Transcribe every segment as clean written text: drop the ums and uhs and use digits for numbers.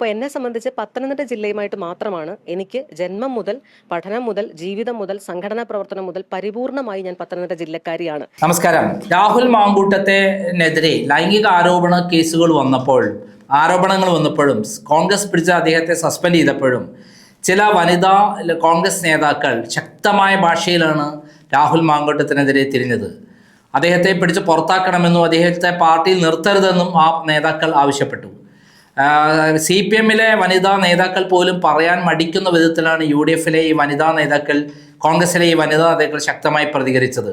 അപ്പോൾ എന്നെ സംബന്ധിച്ച് പത്തനംതിട്ട ജില്ലയുമായിട്ട് മാത്രമാണ് എനിക്ക് ജന്മം മുതൽ, പഠനം മുതൽ, ജീവിതം മുതൽ, സംഘടനാ പ്രവർത്തനം മുതൽ പരിപൂർണമായി ഞാൻ പത്തനംതിട്ട ജില്ലക്കാരിയാണ്. നമസ്കാരം. രാഹുൽ മാങ്കൂട്ടത്തിനെതിരെ ലൈംഗിക ആരോപണങ്ങൾ വന്നപ്പോഴും കോൺഗ്രസ് പിടിച്ച അദ്ദേഹത്തെ സസ്പെൻഡ് ചെയ്തപ്പോഴും ചില വനിതാ കോൺഗ്രസ് നേതാക്കൾ ശക്തമായ ഭാഷയിലാണ് രാഹുൽ മാങ്കൂട്ടത്തിനെതിരെ തിരിഞ്ഞത്. അദ്ദേഹത്തെ പിടിച്ച് പുറത്താക്കണമെന്നും അദ്ദേഹത്തെ പാർട്ടിയിൽ നിർത്തരുതെന്നും ആ നേതാക്കൾ ആവശ്യപ്പെട്ടു. CPM-ലെ വനിതാ നേതാക്കൾ പോലും പറയാൻ മടിക്കുന്ന വിധത്തിലാണ് UDF-ലെ ഈ വനിതാ നേതാക്കൾ, കോൺഗ്രസിലെ ഈ വനിതാ നേതാക്കൾ ശക്തമായി പ്രതികരിച്ചത്.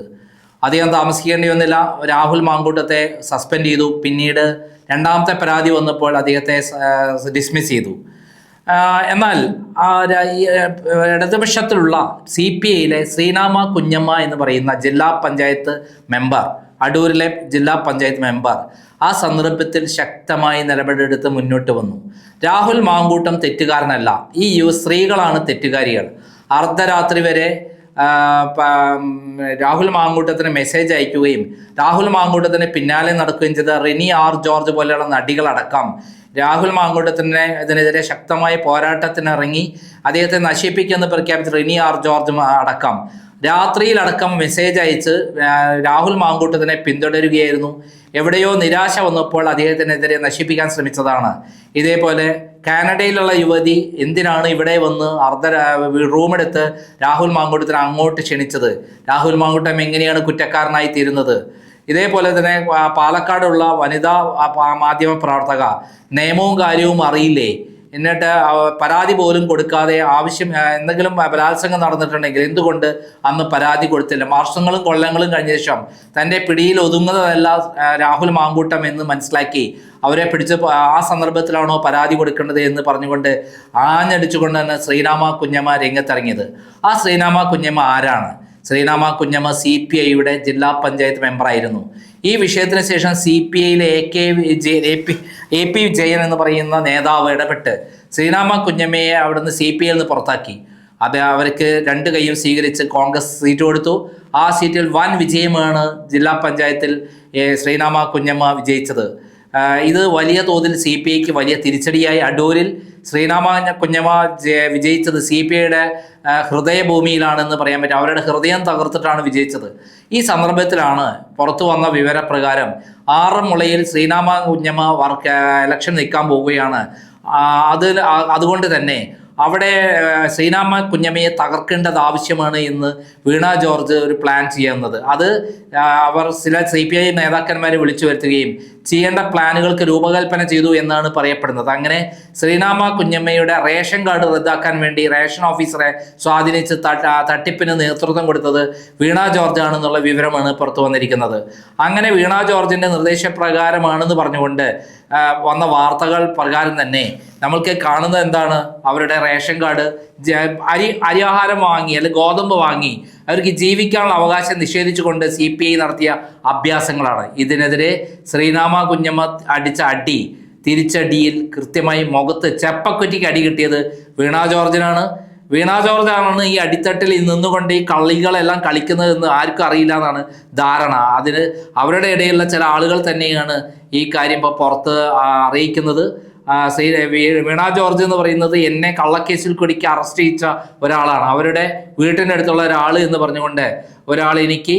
അധികം താമസിക്കേണ്ടി വന്നില്ല. രാഹുൽ മാങ്കൂട്ടത്തെ സസ്പെൻഡ് ചെയ്തു. പിന്നീട് രണ്ടാമത്തെ പരാതി വന്നപ്പോൾ അദ്ദേഹത്തെ ഡിസ്മിസ് ചെയ്തു. എന്നാൽ ഇടതുപക്ഷത്തിലുള്ള CPI-യിലെ ശ്രീനാമ കുഞ്ഞമ്മ എന്ന് പറയുന്ന ജില്ലാ പഞ്ചായത്ത് മെമ്പർ, അടൂരിലെ ജില്ലാ പഞ്ചായത്ത് മെമ്പർ ആ സന്ദർഭത്തിൽ ശക്തമായി നിലപാടെടുത്ത് മുന്നോട്ട് വന്നു. രാഹുൽ മാങ്കൂട്ടം തെറ്റുകാരനല്ല, ഈ സ്ത്രീകളാണ് തെറ്റുകാരികൾ. അർദ്ധരാത്രി വരെ രാഹുൽ മാങ്കൂട്ടത്തിന് മെസ്സേജ് അയക്കുകയും രാഹുൽ മാങ്കൂട്ടത്തിന് പിന്നാലെ നടക്കുകയും ചെയ്ത റിനി ആർ ജോർജ് പോലെയുള്ള നടികളടക്കം രാഹുൽ മാങ്കൂട്ടത്തിന് ഇതിനെതിരെ ശക്തമായ പോരാട്ടത്തിനിറങ്ങി അദ്ദേഹത്തെ നശിപ്പിക്കുമെന്ന് പ്രഖ്യാപിച്ച റിനി ആർ ജോർജ് അടക്കം രാത്രിയിലടക്കം മെസ്സേജ് അയച്ച് രാഹുൽ മാങ്കൂട്ടത്തിനെ പിന്തുടരുകയായിരുന്നു. എവിടെയോ നിരാശ വന്നപ്പോൾ അദ്ദേഹത്തിനെതിരെ നശിപ്പിക്കാൻ ശ്രമിച്ചതാണ്. ഇതേപോലെ കാനഡയിലുള്ള യുവതി എന്തിനാണ് ഇവിടെ വന്ന് റൂമെടുത്ത് രാഹുൽ മാങ്കൂട്ടത്തിനെ അങ്ങോട്ട് ക്ഷണിച്ചത്? രാഹുൽ മാങ്കൂട്ടം എങ്ങനെയാണ് കുറ്റക്കാരനായി തീരുന്നത്? ഇതേപോലെ തന്നെ പാലക്കാടുള്ള വനിതാ മാധ്യമ പ്രവർത്തക നിയമവും കാര്യവും അറിയില്ലേ, എന്നിട്ട് പരാതി പോലും കൊടുക്കാതെ എന്തെങ്കിലും ബലാത്സംഗം നടന്നിട്ടുണ്ടെങ്കിൽ എന്തുകൊണ്ട് അന്ന് പരാതി കൊടുത്തില്ല? വർഷങ്ങളും കൊല്ലങ്ങളും കഴിഞ്ഞ ശേഷം തൻ്റെ പിടിയിൽ ഒതുങ്ങുന്നതല്ല രാഹുൽ മാങ്കൂട്ടം എന്ന് മനസ്സിലാക്കി അവരെ പിടിച്ച് ആ സന്ദർഭത്തിലാണോ പരാതി കൊടുക്കേണ്ടത് എന്ന് പറഞ്ഞുകൊണ്ട് ആഞ്ഞടിച്ചുകൊണ്ട് തന്നെ ശ്രീനാമ കുഞ്ഞമ്മ രംഗത്തിറങ്ങിയത്. ആ ശ്രീനാമ കുഞ്ഞമ്മ ആരാണ്? ശ്രീനാമ കുഞ്ഞമ്മ CPI-യുടെ ജില്ലാ പഞ്ചായത്ത് മെമ്പറായിരുന്നു. ഈ വിഷയത്തിന് ശേഷം CPI-യിലെ AP ജയൻ എന്ന് പറയുന്ന നേതാവ് ഇടപെട്ട് ശ്രീനാമ കുഞ്ഞമ്മയെ അവിടുന്ന് CPI-യിൽ നിന്ന് പുറത്താക്കി. അവർക്ക് രണ്ട് കൈയും സ്വീകരിച്ച് കോൺഗ്രസ് സീറ്റ് കൊടുത്തു. ആ സീറ്റിൽ വൻ വിജയമാണ് ജില്ലാ പഞ്ചായത്തിൽ ശ്രീനാമ കുഞ്ഞമ്മ വിജയിച്ചത്. ഇത് വലിയ തോതിൽ CPI-ക്ക് വലിയ തിരിച്ചടിയായി. അടൂരിൽ ശ്രീനാമ കുഞ്ഞമ്മ വിജയിച്ചത് CPI-യുടെ ഹൃദയഭൂമിയിലാണെന്ന് പറയാൻ പറ്റും. അവരുടെ ഹൃദയം തകർത്തിട്ടാണ് വിജയിച്ചത്. ഈ സന്ദർഭത്തിലാണ് പുറത്തു വന്ന വിവരപ്രകാരം ആറന്മുളയിൽ ശ്രീനാമ കുഞ്ഞമ്മ ഇലക്ഷൻ നിൽക്കാൻ പോവുകയാണ്. അതുകൊണ്ട് തന്നെ അവിടെ ശ്രീനാമ കുഞ്ഞമ്മയെ തകർക്കേണ്ടത് ആവശ്യമാണ് എന്ന് വീണ ജോർജ് ഒരു പ്ലാൻ ചെയ്യുന്നത്. അത് അവർ ചില CPI നേതാക്കന്മാരെ വിളിച്ചു വരുത്തുകയും ചെയ്യേണ്ട പ്ലാനുകൾക്ക് രൂപകൽപ്പന ചെയ്തു എന്നാണ് പറയപ്പെടുന്നത്. അങ്ങനെ ശ്രീനാമ കുഞ്ഞമ്മയുടെ റേഷൻ കാർഡ് റദ്ദാക്കാൻ വേണ്ടി റേഷൻ ഓഫീസറെ സ്വാധീനിച്ച് തട്ടിപ്പിന് നേതൃത്വം കൊടുത്തത് വീണ ജോർജ് ആണെന്നുള്ള വിവരമാണ് പുറത്തു വന്നിരിക്കുന്നത്. അങ്ങനെ വീണ ജോർജിന്റെ നിർദ്ദേശപ്രകാരമാണെന്ന് പറഞ്ഞുകൊണ്ട് വന്ന വാർത്തകൾ പ്രകാരം തന്നെ നമ്മൾക്ക് കാണുന്നത് എന്താണ്? അവരുടെ റേഷൻ കാർഡ് അരിയാഹാരം വാങ്ങി അല്ലെങ്കിൽ ഗോതമ്പ് വാങ്ങി അവർക്ക് ജീവിക്കാനുള്ള അവകാശം നിഷേധിച്ചുകൊണ്ട് CPI നടത്തിയ അഭ്യാസങ്ങളാണ്. ഇതിനെതിരെ ശ്രീനാമ കുഞ്ഞമ്മ അടിച്ച തിരിച്ചടിയിൽ കൃത്യമായി മുഖത്ത് ചെപ്പക്കുറ്റിക്ക് അടി കിട്ടിയത് വീണ ജോർജിനാണ്. വീണ ജോർജാണ് ഈ അടിത്തട്ടിൽ നിന്നുകൊണ്ട് ഈ കളികളെല്ലാം കളിക്കുന്നതെന്ന് ആർക്കും അറിയില്ല എന്നാണ് ധാരണ. അതിന് അവരുടെ ഇടയിലുള്ള ചില ആളുകൾ തന്നെയാണ് ഈ കാര്യം ഇപ്പോൾ പുറത്ത് അറിയിക്കുന്നത്. വീണ ജോർജ് എന്ന് പറയുന്നത് എന്നെ കള്ളക്കേസിൽ കുടുക്കി അറസ്റ്റ് ചെയ്യിച്ച ഒരാളാണ്. അവരുടെ വീട്ടിൻ്റെ അടുത്തുള്ള ഒരാൾ എന്ന് പറഞ്ഞുകൊണ്ട് ഒരാൾ എനിക്ക്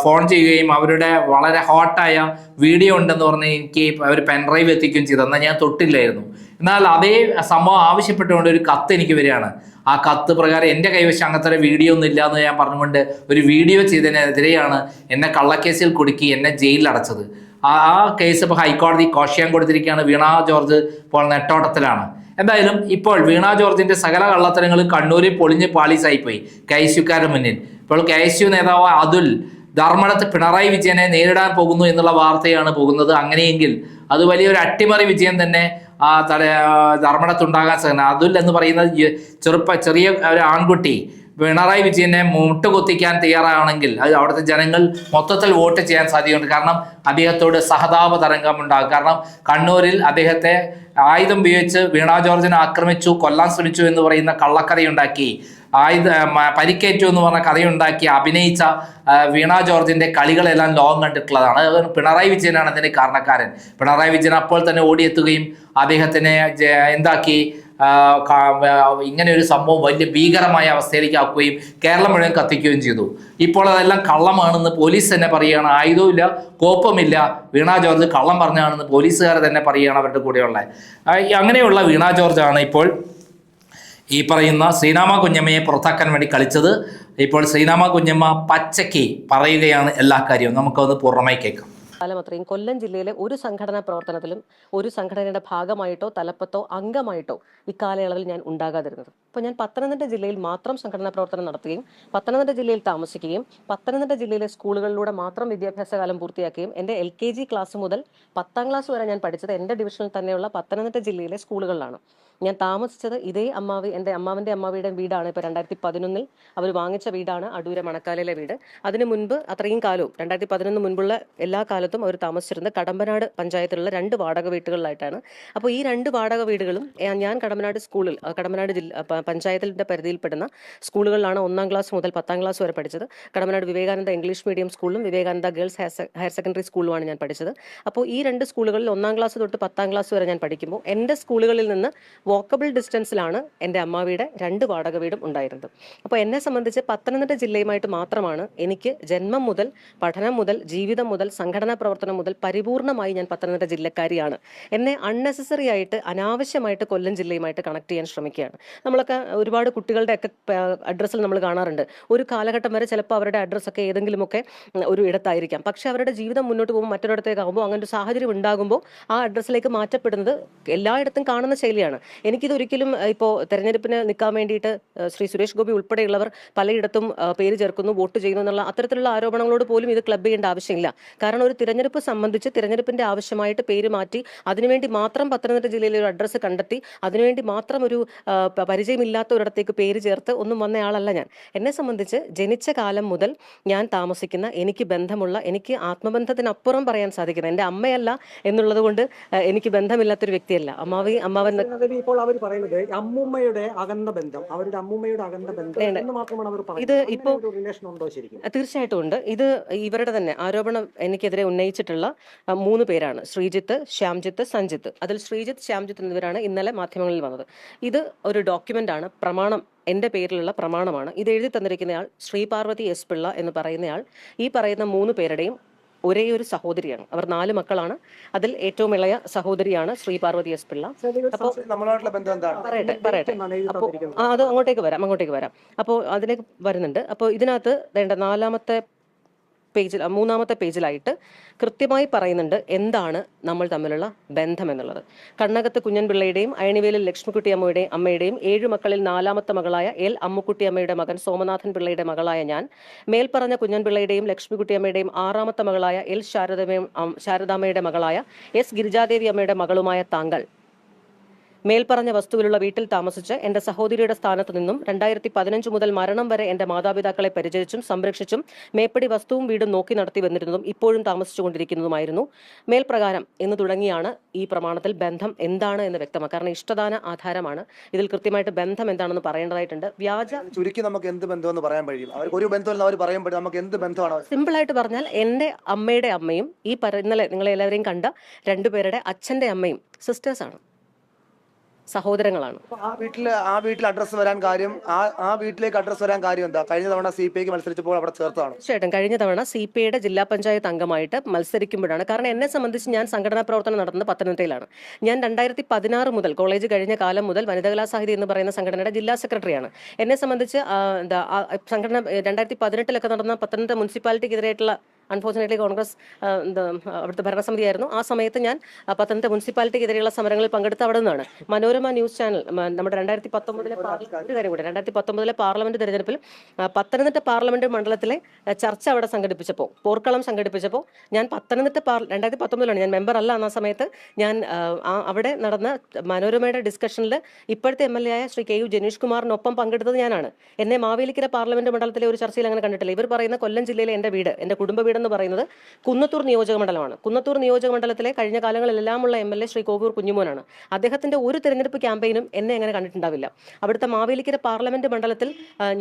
ഫോൺ ചെയ്യുകയും അവരുടെ വളരെ ഹോട്ടായ വീഡിയോ ഉണ്ടെന്ന് പറഞ്ഞ് എനിക്ക് അവർ പെൻഡ്രൈവ് എത്തിക്കുകയും ചെയ്തു. എന്നാൽ ഞാൻ തൊട്ടില്ലായിരുന്നു. എന്നാൽ അതേ സംഭവം ആവശ്യപ്പെട്ടുകൊണ്ട് ഒരു കത്ത് എനിക്ക് വരികയാണ്. ആ കത്ത് പ്രകാരം എൻ്റെ കൈവശം അങ്ങനത്തെ വീഡിയോ ഒന്നും ഇല്ല എന്ന് ഞാൻ പറഞ്ഞുകൊണ്ട് ഒരു വീഡിയോ ചെയ്തതിനെതിരെയാണ് എന്നെ കള്ളക്കേസിൽ കുടുക്കി എന്നെ ജയിലിൽ അടച്ചത്. ആ കേസ് ഇപ്പോൾ ഹൈക്കോടതി കോഷ്യാൻ കൊടുത്തിരിക്കുകയാണ്. വീണ ജോർജ് ഇപ്പോൾ നെട്ടോട്ടത്തിലാണ്. എന്തായാലും ഇപ്പോൾ വീണ ജോർജിന്റെ സകല കള്ളത്തരങ്ങളും കണ്ണൂരിൽ പൊളിഞ്ഞ് പാളീസായിപ്പോയി KSUക്കാരുടെ മുന്നിൽ. ഇപ്പോൾ KSU നേതാവ് അതുൽ ധർമ്മടത്ത് പിണറായി വിജയനെ നേരിടാൻ പോകുന്നു എന്നുള്ള വാർത്തയാണ് പോകുന്നത്. അങ്ങനെയെങ്കിൽ അത് വലിയൊരു അട്ടിമറി വിജയം തന്നെ ധർമ്മടത്തുണ്ടാകാൻ സാധിക്കും. അതുൽ എന്ന് പറയുന്ന ചെറിയ ഒരു ആൺകുട്ടി പിണറായി വിജയനെ മുട്ടുകൊത്തിക്കാൻ തയ്യാറാണെങ്കിൽ അത് അവിടുത്തെ ജനങ്ങൾ മൊത്തത്തിൽ വോട്ട് ചെയ്യാൻ സാധ്യതയുണ്ട്. കാരണം അദ്ദേഹത്തോട് സഹതാപ തരംഗം ഉണ്ടാകും. കാരണം കണ്ണൂരിൽ അദ്ദേഹത്തെ ആയുധം ഉപയോഗിച്ച് വീണ ജോർജിനെ ആക്രമിച്ചു, കൊല്ലാൻ ശ്രമിച്ചു എന്ന് പറയുന്ന കള്ളക്കഥയുണ്ടാക്കി, പരിക്കേറ്റു എന്ന് പറഞ്ഞ കഥയുണ്ടാക്കി അഭിനയിച്ച വീണ ജോർജിന്റെ കളികളെല്ലാം ലോകം കണ്ടിട്ടുള്ളതാണ്. പിണറായി വിജയനാണ് അതിന് കാരണക്കാരൻ. പിണറായി വിജയൻ അപ്പോൾ തന്നെ ഓടിയെത്തുകയും അദ്ദേഹത്തിനെ എന്താക്കി, ഇങ്ങനെ ഒരു സംഭവം വലിയ ഭീകരമായ അവസ്ഥയിലേക്ക് ആക്കുകയും കേരളം മുഴുവൻ കത്തിക്കുകയും ചെയ്തു. ഇപ്പോൾ അതെല്ലാം കള്ളമാണെന്ന് പോലീസ് തന്നെ പറയുകയാണ്. ആയുധവുമില്ല, കോപ്പമില്ല, വീണ ജോർജ് കള്ളം പറഞ്ഞാണെന്ന് പോലീസുകാർ തന്നെ പറയുകയാണ് അവരുടെ കൂടെയുള്ള. അങ്ങനെയുള്ള വീണ ജോർജാണ് ഇപ്പോൾ ഈ പറയുന്ന ശ്രീനാമ കുഞ്ഞമ്മയെ പുറത്താക്കാൻ വേണ്ടി കളിച്ചത്. ഇപ്പോൾ ശ്രീനാമ കുഞ്ഞമ്മ പച്ചയ്ക്ക് പറയുകയാണ് എല്ലാ കാര്യവും. നമുക്കത് പൂർണ്ണമായി കേൾക്കാം. കാലം അത്രയും കൊല്ലം ജില്ലയിലെ ഒരു സംഘടനാ പ്രവർത്തനത്തിലും ഒരു സംഘടനയുടെ ഭാഗമായിട്ടോ തലപ്പത്തോ അംഗമായിട്ടോ ഇക്കാലയളവിൽ ഞാൻ ഉണ്ടാകാതിരുന്നത്. അപ്പോൾ ഞാൻ പത്തനംതിട്ട ജില്ലയിൽ മാത്രം സംഘടനാ പ്രവർത്തനം നടത്തുകയും പത്തനംതിട്ട ജില്ലയിൽ താമസിക്കുകയും പത്തനംതിട്ട ജില്ലയിലെ സ്കൂളുകളിലൂടെ മാത്രം വിദ്യാഭ്യാസ കാലം പൂർത്തിയാക്കുകയും എൻ്റെ LKG ക്ലാസ് മുതൽ 10ാം ക്ലാസ് വരെ ഞാൻ പഠിച്ചത് എൻ്റെ ഡിവിഷനിൽ തന്നെയുള്ള പത്തനംതിട്ട ജില്ലയിലെ സ്കൂളുകളിലാണ്. ഞാൻ താമസിച്ചത് ഇതേ എൻ്റെ അമ്മാവൻ്റെ അമ്മാവിയുടെ വീടാണ്. ഇപ്പോൾ 2011 അവർ വാങ്ങിച്ച വീടാണ്, അടൂര മണക്കാലയിലെ വീട്. അതിന് മുൻപ് അത്രയും കാലവും 2011 മുൻപുള്ള എല്ലാ കാലത്തും അവർ താമസിച്ചിരുന്നത് കടമ്പനാട് പഞ്ചായത്തിലുള്ള 2 വാടക വീടുകളിലായിട്ടാണ്. അപ്പോൾ ഈ 2 വാടക വീടുകളും ഞാൻ കടമ്പനാട് സ്കൂളിൽ, കടമ്പനാട് പഞ്ചായത്തിൻ്റെ പരിധിയിൽപ്പെടുന്ന സ്കൂളുകളിലാണ് 1ാം ക്ലാസ് മുതൽ 10ാം ക്ലാസ് വരെ പഠിച്ചത്. കടമ്പനാട് വിവേകാനന്ദ ഇംഗ്ലീഷ് മീഡിയം സ്കൂളിലും വിവേകാനന്ദ ഗേൾസ് ഹയർ സെക്കൻഡറി സ്കൂളിലുമാണ് ഞാൻ പഠിച്ചത്. അപ്പോൾ ഈ 2 സ്കൂളുകളിൽ 1ാം ക്ലാസ് തൊട്ട് 10ാം ക്ലാസ് വരെ ഞാൻ പഠിക്കുമ്പോൾ എൻ്റെ സ്കൂളുകളിൽ നിന്ന് വോക്കബിൾ ഡിസ്റ്റൻസിലാണ് എൻ്റെ അമ്മാവിയുടെ 2 വാടക വീടും ഉണ്ടായിരുന്നത്. അപ്പോൾ എന്നെ സംബന്ധിച്ച് പത്തനംതിട്ട ജില്ലയുമായിട്ട് മാത്രമാണ് എനിക്ക് ജന്മം മുതൽ, പഠനം മുതൽ, ജീവിതം മുതൽ, സംഘടനാ പ്രവർത്തനം മുതൽ പരിപൂർണമായി ഞാൻ പത്തനംതിട്ട ജില്ലക്കാരിയാണ്. എന്നെ അൺനെസസറി ആയിട്ട് അനാവശ്യമായിട്ട് കൊല്ലം ജില്ലയുമായിട്ട് കണക്ട് ചെയ്യാൻ ശ്രമിക്കുകയാണ്. നമ്മളൊക്കെ ഒരുപാട് കുട്ടികളുടെയൊക്കെ അഡ്രസ്സിൽ നമ്മൾ കാണാറുണ്ട്. ഒരു കാലഘട്ടം വരെ ചിലപ്പോൾ അവരുടെ അഡ്രസ്സൊക്കെ ഏതെങ്കിലുമൊക്കെ ഒരു ഇടത്തായിരിക്കാം. പക്ഷേ അവരുടെ ജീവിതം മുന്നോട്ട് പോകുമ്പോൾ മറ്റൊരിടത്തേക്കാകുമ്പോൾ അങ്ങനെ ഒരു സാഹചര്യം ഉണ്ടാകുമ്പോൾ ആ അഡ്രസ്സിലേക്ക് മാറ്റപ്പെടുന്നത് എല്ലായിടത്തും കാണുന്ന ശൈലിയാണ്. എനിക്കിതൊരിക്കലും ഇപ്പോൾ തെരഞ്ഞെടുപ്പിന് നിൽക്കാൻ വേണ്ടിയിട്ട് ശ്രീ സുരേഷ് ഗോപി ഉൾപ്പെടെയുള്ളവർ പലയിടത്തും പേര് ചേർക്കുന്നു, വോട്ട് ചെയ്യുന്നു എന്നുള്ള അത്തരത്തിലുള്ള ആരോപണങ്ങളോട് പോലും ഇത് ക്ലബ് ചെയ്യേണ്ട ആവശ്യമില്ല. കാരണം ഒരു തിരഞ്ഞെടുപ്പ് സംബന്ധിച്ച് തിരഞ്ഞെടുപ്പിന്റെ ആവശ്യമായിട്ട് പേര് മാറ്റി അതിനുവേണ്ടി മാത്രം പത്തനംതിട്ട ജില്ലയിലെ ഒരു അഡ്രസ്സ് കണ്ടെത്തി അതിനുവേണ്ടി മാത്രം ഒരു പരിചയമില്ലാത്ത ഒരിടത്തേക്ക് പേര് ചേർത്ത് ഒന്നും വന്നയാളല്ല ഞാൻ. എന്നെ സംബന്ധിച്ച് ജനിച്ച കാലം മുതൽ ഞാൻ താമസിക്കുന്ന, എനിക്ക് ബന്ധമുള്ള, എനിക്ക് ആത്മബന്ധത്തിനപ്പുറം പറയാൻ സാധിക്കുന്ന, എൻ്റെ അമ്മയല്ല എന്നുള്ളത് കൊണ്ട് എനിക്ക് ബന്ധമില്ലാത്തൊരു വ്യക്തിയല്ല. അമ്മാവൻ ഇപ്പോൾ അവർ പറയുന്നത് അമ്മൂമ്മയുടെ അകന്ന ബന്ധം, അവരുടെ അമ്മൂമ്മയുടെ അകന്ന ബന്ധം എന്ന് മാത്രമാണ് അവർ പറയുന്നത്. ഇത് ഇപ്പോൾ റിലേഷൻ ഉണ്ടോ ശരിക്കും? തീർച്ചയായിട്ടും ഉണ്ട്. ഇത് ഇവരുടെ തന്നെ ആരോപണം എനിക്കെതിരെ ഉന്നയിച്ചിട്ടുള്ള 3 പേരാണ്: ശ്രീജിത്ത്, ശ്യാംജിത്ത്, സഞ്ജിത്ത്. അതിൽ ശ്രീജിത്ത്, ശ്യാംജിത്ത് എന്നിവരാണ് ഇന്നലെ മാധ്യമങ്ങളിൽ വന്നത്. ഇത് ഒരു ഡോക്യുമെന്റ് ആണ്, പ്രമാണം, എൻ്റെ പേരിലുള്ള പ്രമാണമാണ്. ഇത് എഴുതി തന്നിരിക്കുന്നയാൾ ശ്രീപാർവതി എസ് പിള്ള എന്ന് പറയുന്നയാൾ ഈ പറയുന്ന 3 പേരുടെയും ഒരേ ഒരു സഹോദരിയാണ്. അവർ 4 മക്കളാണ്. അതിൽ ഏറ്റവും ഇളയ സഹോദരിയാണ് ശ്രീപാർവതി എസ് പിള്ള. അപ്പോൾ പറയട്ടെ അപ്പോൾ അത് അങ്ങോട്ടേക്ക് വരാം. അപ്പോൾ അതിലേക്ക് വരുന്നുണ്ട്. അപ്പോൾ ഇതിനകത്ത് വേണ്ട 3ാമത്തെ പേജിലായിട്ട് കൃത്യമായി പറയുന്നുണ്ട് എന്താണ് നമ്മൾ തമ്മിലുള്ള ബന്ധം എന്നുള്ളത്. കണ്ണകത്ത് കുഞ്ഞൻപിള്ളയുടെയും അയണിവേലിൽ ലക്ഷ്മിക്കുട്ടി അമ്മയുടെയും 7 മക്കളിൽ 4ാമത്തെ മകളായ എൽ അമ്മുക്കുട്ടി അമ്മയുടെ മകൻ സോമനാഥൻ പിള്ളയുടെ മകളായ ഞാൻ, മേൽപ്പറഞ്ഞ കുഞ്ഞൻപിള്ളയുടെയും ലക്ഷ്മിക്കുട്ടി അമ്മയുടെയും 6ാമത്തെ മകളായ എൽ ശാരദാമ്മയുടെ മകളായ എസ് ഗിരിജാദേവി അമ്മയുടെ മകളുമായ താങ്കൾ, മേൽപ്പറഞ്ഞ വസ്തുവിലുള്ള വീട്ടിൽ താമസിച്ച് എൻ്റെ സഹോദരിയുടെ സ്ഥാനത്ത് നിന്നും 2015 മുതൽ മരണം വരെ എൻ്റെ മാതാപിതാക്കളെ പരിചരിച്ചും സംരക്ഷിച്ചും മേപ്പടി വസ്തുവും വീടും നോക്കി നടത്തി വന്നിരുന്നതും ഇപ്പോഴും താമസിച്ചുകൊണ്ടിരിക്കുന്നതുമായിരുന്നു. മേൽപ്രകാരം എന്ന് തുടങ്ങിയാണ് ഈ പ്രമാണത്തിൽ ബന്ധം എന്താണ് എന്ന് വ്യക്തമാക്കുക. കാരണം ഇഷ്ടദാന ആധാരമാണ്. ഇതിൽ കൃത്യമായിട്ട് ബന്ധം എന്താണെന്ന് പറയേണ്ടതായിട്ടുണ്ട്. ചുരുക്കി നമുക്ക് എന്ത് ബന്ധമെന്ന് പറയാൻ കഴിയും? അവർക്ക് ഒരു ബന്ധമല്ല അവർ പറയുമ്പോൾ നമുക്ക് എന്ത് ബന്ധമാണ്? സിമ്പിൾ ആയിട്ട് പറഞ്ഞാൽ എൻ്റെ അമ്മയുടെ അമ്മയും ഈ ഇന്നലെ നിങ്ങളെല്ലാവരെയും കണ്ട 2 പേരുടെ അച്ഛൻ്റെ അമ്മയും സിസ്റ്റേഴ്സാണ്, സഹോദരങ്ങളാണ്. ആ വീട്ടിൽ അഡ്രസ് വരാൻ കാര്യം, ആ വീട്ടിലേക്ക് അഡ്രസ് വരാൻ കാര്യം എന്താ? കഴിഞ്ഞ തവണ CPIക്ക് മത്സരിച്ചപ്പോൾ അവിടെ ചേർത്താണ്. തീർച്ചയായിട്ടും കഴിഞ്ഞ തവണ CPIയുടെ ജില്ലാ പഞ്ചായത്ത് അംഗമായിട്ട് മത്സരിക്കുമ്പോഴാണ്. കാരണം എന്നെ സംബന്ധിച്ച് ഞാൻ സംഘടനാ പ്രവർത്തനം നടത്തുന്നത് പത്തനംതിട്ടയിലാണ്. ഞാൻ 2016 മുതൽ, കോളേജ് കഴിഞ്ഞ കാലം മുതൽ വനിതകലാ സാഹിതി എന്ന് പറയുന്ന സംഘടനയുടെ ജില്ലാ സെക്രട്ടറിയാണ്. എന്നെ സംബന്ധിച്ച് സംഘടന 2018 നടന്ന പത്തനംതിട്ട മുനിസിപ്പാലിറ്റിക്കെതിരായിട്ടുള്ള, അൺഫോർച്ചുനേറ്റ്ലി കോൺഗ്രസ് അവിടുത്തെ ഭരണസമിതിയായിരുന്നു. ആ സമയത്ത് ഞാൻ പത്തനംതിട്ട മുനിസിപ്പാലിറ്റിക്കെതിരെയുള്ള സമരങ്ങളിൽ പങ്കെടുത്ത് അവിടെ നിന്നാണ്. മനോരമ ന്യൂസ് ചാനൽ നമ്മുടെ 2019 പാർലമെന്റ് തെരഞ്ഞെടുപ്പിൽ പത്തനംതിട്ട പാർലമെന്റ് മണ്ഡലത്തിലെ ചർച്ച അവിടെ സംഘടിപ്പിച്ചപ്പോൾ, പോർക്കളം സംഘടിപ്പിച്ചപ്പോൾ ഞാൻ 2019 ഞാൻ മെമ്പർ അല്ല ആ സമയത്ത്. ഞാൻ അവിടെ നടന്ന മനോരമയുടെ ഡിസ്കഷനിൽ ഇപ്പോഴത്തെ MLA ആയ ശ്രീ KU ജനീഷ് കുമാറിനൊപ്പം പങ്കെടുത്തത് ഞാനാണ്. എന്നെ മാവേലിക്കര പാർലമെന്റ് മണ്ഡലത്തിലെ ഒരു ചർച്ചയിൽ അങ്ങനെ കണ്ടിട്ടില്ല. ഇവർ പറയുന്ന കൊല്ലം ജില്ലയിലെ എൻ്റെ വീട്, എൻ്റെ കുടുംബ വീട് വീടെന്ന് പറയുന്നത് കുന്നത്തൂർ നിയോജക മണ്ഡലമാണ്. കുന്നത്തൂർ നിയോജക മണ്ഡലത്തിലെ കഴിഞ്ഞ കാലങ്ങളിലെല്ലാമുള്ള MLA ശ്രീ കോവൂർ കുഞ്ഞുമോനാണ്. അദ്ദേഹത്തിന്റെ ഒരു തെരഞ്ഞെടുപ്പ് ക്യാമ്പയിനും എന്നെ അങ്ങനെ കണ്ടിട്ടുണ്ടാവില്ല. അവിടുത്തെ മാവേലിക്കര പാർലമെന്റ് മണ്ഡലത്തിൽ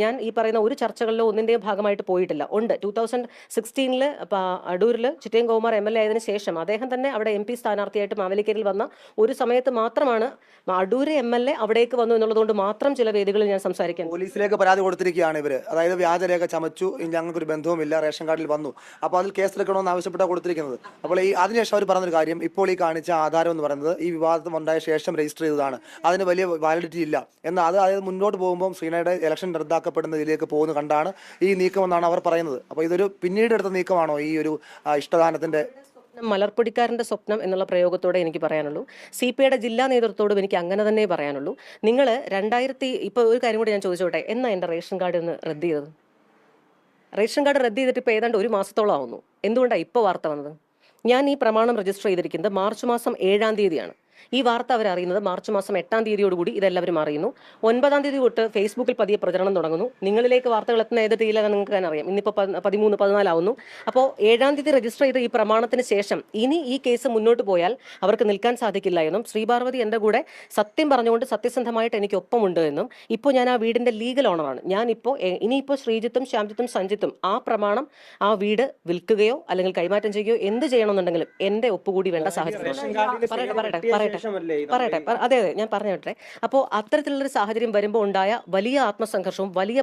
ഞാൻ ഈ പറയുന്ന ഒരു ചർച്ചകളിലോ ഒന്നിന്റെയും ഭാഗമായിട്ട് പോയിട്ടില്ല. ഉണ്ട് 2016 അടൂരിൽ ചിറ്റയം ഗോകുമാർ MLA ആയതിനു ശേഷം അദ്ദേഹം തന്നെ അവിടെ MP സ്ഥാനാർത്ഥിയായിട്ട് മാവേലിക്കരയിൽ വന്ന ഒരു സമയത്ത് മാത്രമാണ് അടൂര് MLA അവിടേക്ക് വന്നു എന്നുള്ളതുകൊണ്ട് മാത്രം ചില വേദികളിൽ ഞാൻ സംസാരിക്കാൻ. പോലീസിലേക്ക് പരാതി കൊടുത്തിരിക്കുകയാണ് ഇവര്. അതായത് വ്യാജരേഖ ചമച്ചു, ഞങ്ങൾക്കൊരു ബന്ധവുമില്ല, റേഷൻ കാർഡിൽ വന്നു, അപ്പോൾ അതിൽ കേസെടുക്കണമെന്ന് ആവശ്യപ്പെട്ടാണ് കൊടുത്തിരിക്കുന്നത്. അപ്പോൾ അതിനുശേഷം അവർ പറഞ്ഞൊരു കാര്യം, ഇപ്പോൾ ഈ കാണിച്ച ആധാരം എന്ന് പറയുന്നത് ഈ വിവാദം ഉണ്ടായ ശേഷം രജിസ്റ്റർ ചെയ്തതാണ്, അതിന് വലിയ വാലിഡിറ്റി ഇല്ല എന്നാൽ അതായത് മുന്നോട്ട് പോകുമ്പോൾ ശ്രീനയുടെ ഇലക്ഷൻ റദ്ദാക്കപ്പെടുന്നതിലേക്ക് പോകുന്നത് കണ്ടാണ് ഈ നീക്കമെന്നാണ് അവർ പറയുന്നത്. അപ്പോൾ ഇതൊരു പിന്നീട് എടുത്ത നീക്കമാണോ ഈ ഒരു ഇഷ്ടദാനത്തിന്റെ? മലർപ്പൊടിക്കാരന്റെ സ്വപ്നം എന്നുള്ള പ്രയോഗത്തോടെ എനിക്ക് പറയാനുള്ളൂ. CPIയുടെ ജില്ലാ നേതൃത്വത്തോടും എനിക്ക് അങ്ങനെ തന്നെ പറയാനുള്ളൂ. നിങ്ങൾ ഇപ്പോൾ ഒരു കാര്യം കൂടി ഞാൻ ചോദിച്ചോട്ടെ, എന്നാ എൻ്റെ റേഷൻ കാർഡ് ഒന്ന് റദ്ദ് ചെയ്തത്? റേഷൻ കാർഡ് റദ്ദ് ചെയ്തിട്ട് ഇപ്പോൾ ഏതാണ്ട് ഒരു മാസത്തോളം ആവുന്നു. എന്തുകൊണ്ടാണ് ഇപ്പോൾ വാർത്ത വന്നത്? ഞാൻ ഈ പ്രമാണം രജിസ്റ്റർ ചെയ്തിരിക്കുന്നത് മാർച്ച് മാസം 7-ാം തീയതിയാണ്. ഈ വാർത്ത അവരറിയുന്നത് മാർച്ച് മാസം 8-ാം തീയതിയോടുകൂടി ഇതെല്ലാവരും അറിയുന്നു. 9-ാം തീയതി തൊട്ട് ഫേസ്ബുക്കിൽ പതിയെ പ്രചരണം തുടങ്ങുന്നു. നിങ്ങളിലേക്ക് വാർത്തകൾ എത്തുന്ന ഏത് ടീലാണ് നിങ്ങൾക്ക് തന്നെ അറിയാം. ഇന്നിപ്പോൾ 13, 14 ആവുന്നു. അപ്പോൾ 7-ാം തീയതി രജിസ്റ്റർ ചെയ്ത ഈ പ്രമാണത്തിന് ശേഷം ഇനി ഈ കേസ് മുന്നോട്ട് പോയാൽ അവർക്ക് നിൽക്കാൻ സാധിക്കില്ല എന്നും ശ്രീപാർവതി എൻ്റെ കൂടെ സത്യം പറഞ്ഞുകൊണ്ട് സത്യസന്ധമായിട്ട് എനിക്ക് ഒപ്പമുണ്ട് എന്നും ഇപ്പോൾ ഞാൻ ആ വീടിന്റെ ലീഗൽ ഓണറാണ്. ഞാനിപ്പോൾ ഇനിയിപ്പോൾ ശ്രീജിത്തും ശ്യാംജിത്തും സഞ്ജിത്തും ആ പ്രമാണം ആ വീട് വിൽക്കുകയോ അല്ലെങ്കിൽ കൈമാറ്റം ചെയ്യുകയോ എന്ത് ചെയ്യണമെന്നുണ്ടെങ്കിലും എൻ്റെ ഒപ്പുകൂടി വേണ്ട സാഹചര്യം. പറയട്ടെ അതെ ഞാൻ പറഞ്ഞോട്ടെ. അപ്പോൾ അത്തരത്തിലുള്ളൊരു സാഹചര്യം വരുമ്പോൾ ഉണ്ടായ വലിയ ആത്മസംഘർഷവും വലിയ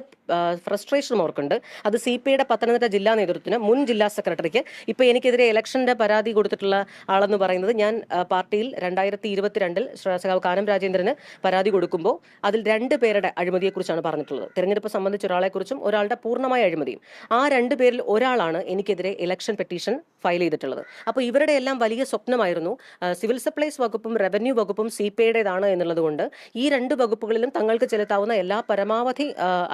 ഫ്രസ്ട്രേഷനും ഓർക്കുണ്ട്. അത് CPIയുടെ പത്തനംതിട്ട ജില്ലാ നേതൃത്വത്തിന്, മുൻ ജില്ലാ സെക്രട്ടറിക്ക്, ഇപ്പോൾ എനിക്കെതിരെ ഇലക്ഷന്റെ പരാതി കൊടുത്തിട്ടുള്ള ആളെന്ന് പറയുന്നത് ഞാൻ പാർട്ടിയിൽ 2022 സഖാവ് കാനം രാജേന്ദ്രന് പരാതി കൊടുക്കുമ്പോൾ അതിൽ 2 പേരുടെ അഴിമതിയെക്കുറിച്ചാണ് പറഞ്ഞിട്ടുള്ളത്. തെരഞ്ഞെടുപ്പ് സംബന്ധിച്ച ഒരാളെക്കുറിച്ചും ഒരാളുടെ പൂർണ്ണമായ അഴിമതിയും. ആ 2 പേരിൽ ഒരാളാണ് എനിക്കെതിരെ ഇലക്ഷൻ പെറ്റീഷൻ ഫയൽ ചെയ്തിട്ടുള്ളത്. അപ്പോൾ ഇവരുടെ എല്ലാം വലിയ സ്വപ്നമായിരുന്നു സിവിൽ സപ്ലൈസ് വകുപ്പും റവന്യൂ വകുപ്പും CPIയുടേതാണ് എന്നുള്ളത് കൊണ്ട് ഈ 2 വകുപ്പുകളിലും തങ്ങൾക്ക് ചെലുത്താവുന്ന എല്ലാ പരമാവധി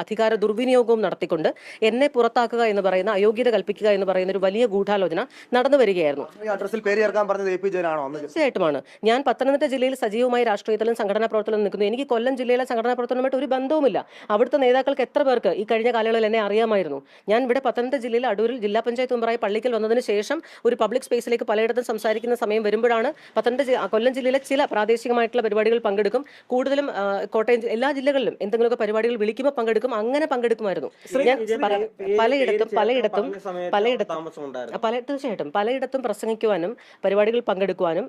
അധികാര ദുർവിനിയോഗവും നടത്തിക്കൊണ്ട് എന്നെ പുറത്താക്കുക എന്ന് പറയുന്ന, അയോഗ്യത കൽപ്പിക്കുക എന്ന് പറയുന്ന ഒരു വലിയ ഗൂഢാലോചന നടന്നു വരികയായിരുന്നു. തീർച്ചയായിട്ടുമാണ്. ഞാൻ പത്തനംതിട്ട ജില്ലയിൽ സജീവമായി രാഷ്ട്രീയത്തിലും സംഘടനാ പ്രവർത്തനത്തിലും നിൽക്കുന്നു. എനിക്ക് കൊല്ലം ജില്ലയിലെ സംഘടനാ പ്രവർത്തനമായിട്ട് ഒരു ബന്ധവുമില്ല. അവിടുത്തെ നേതാക്കൾക്ക് എത്ര പേർക്ക് ഈ കഴിഞ്ഞ കാലയളവിൽ എന്നെ അറിയാമായിരുന്നു. ഞാൻ ഇവിടെ പത്തനംതിട്ട ജില്ലയിൽ അടൂരിൽ ജില്ലാ പഞ്ചായത്ത് മെമ്പറായി പള്ളിക്കൽ വന്നതിന് ശേഷം ഒരു പബ്ലിക് സ്പേസിലേക്ക് പലയിടത്തും സംസാരിക്കുന്ന സമയം വരുമ്പോഴാണ് കൊല്ലം ജില്ലയിലെ ചില പ്രാദേശികമായിട്ടുള്ള പരിപാടികൾ പങ്കെടുക്കും. കൂടുതലും കോട്ടയം എല്ലാ ജില്ലകളിലും എന്തെങ്കിലുമൊക്കെ പരിപാടികൾ വിളിക്കുമ്പോൾ പങ്കെടുക്കും. അങ്ങനെ പങ്കെടുക്കുമായിരുന്നു. ഞാൻ തീർച്ചയായിട്ടും പലയിടത്തും പ്രസംഗിക്കുവാനും പരിപാടികൾ പങ്കെടുക്കുവാനും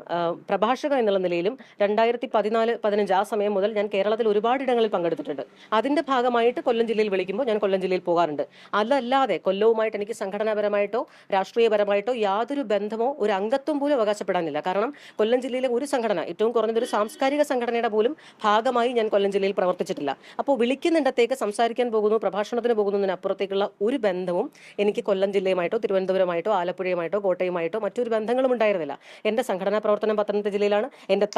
പ്രഭാഷക എന്നുള്ള നിലയിലും 2014-15 ആ സമയം മുതൽ ഞാൻ കേരളത്തിൽ ഒരുപാടിടങ്ങളിൽ പങ്കെടുത്തിട്ടുണ്ട്. അതിന്റെ ഭാഗമായിട്ട് കൊല്ലം ജില്ലയിൽ വിളിക്കുമ്പോൾ ഞാൻ കൊല്ലം ജില്ലയിൽ പോകാറുണ്ട്. അതല്ലാതെ കൊല്ലവുമായിട്ട് എനിക്ക് സംഘടനാപരമായിട്ടോ രാഷ്ട്രീയപരമായിട്ടോ യാതൊരു ബന്ധമോ ഒരു അംഗത്വം പോലും അവകാശപ്പെടാനില്ല. കാരണം കൊല്ലം ജില്ലയിലെ ഒരു സംഘടന, ഏറ്റവും കുറഞ്ഞത് ഒരു സാംസ്കാരിക സംഘടനയുടെ പോലും ഭാഗമായി ഞാൻ കൊല്ലം ജില്ലയിൽ പ്രവർത്തിച്ചിട്ടില്ല. അപ്പോൾ വിളിക്കുന്നിടത്തേക്ക് സംസാരിക്കാൻ പോകുന്നു, പ്രഭാഷണത്തിന് പോകുന്നതിനപ്പുറത്തേക്കുള്ള ഒരു ബന്ധവും എനിക്ക് കൊല്ലം ജില്ലയുമായിട്ടോ തിരുവനന്തപുരമായിട്ടോ ആലപ്പുഴയുമായിട്ടോ കോട്ടയുമായിട്ടോ മറ്റൊരു ബന്ധങ്ങളും ഉണ്ടായിരുന്നില്ല. എൻ്റെ സംഘടനാ പ്രവർത്തനം പത്തനംതിട്ട ജില്ലയിലാണ്. എൻ്റെ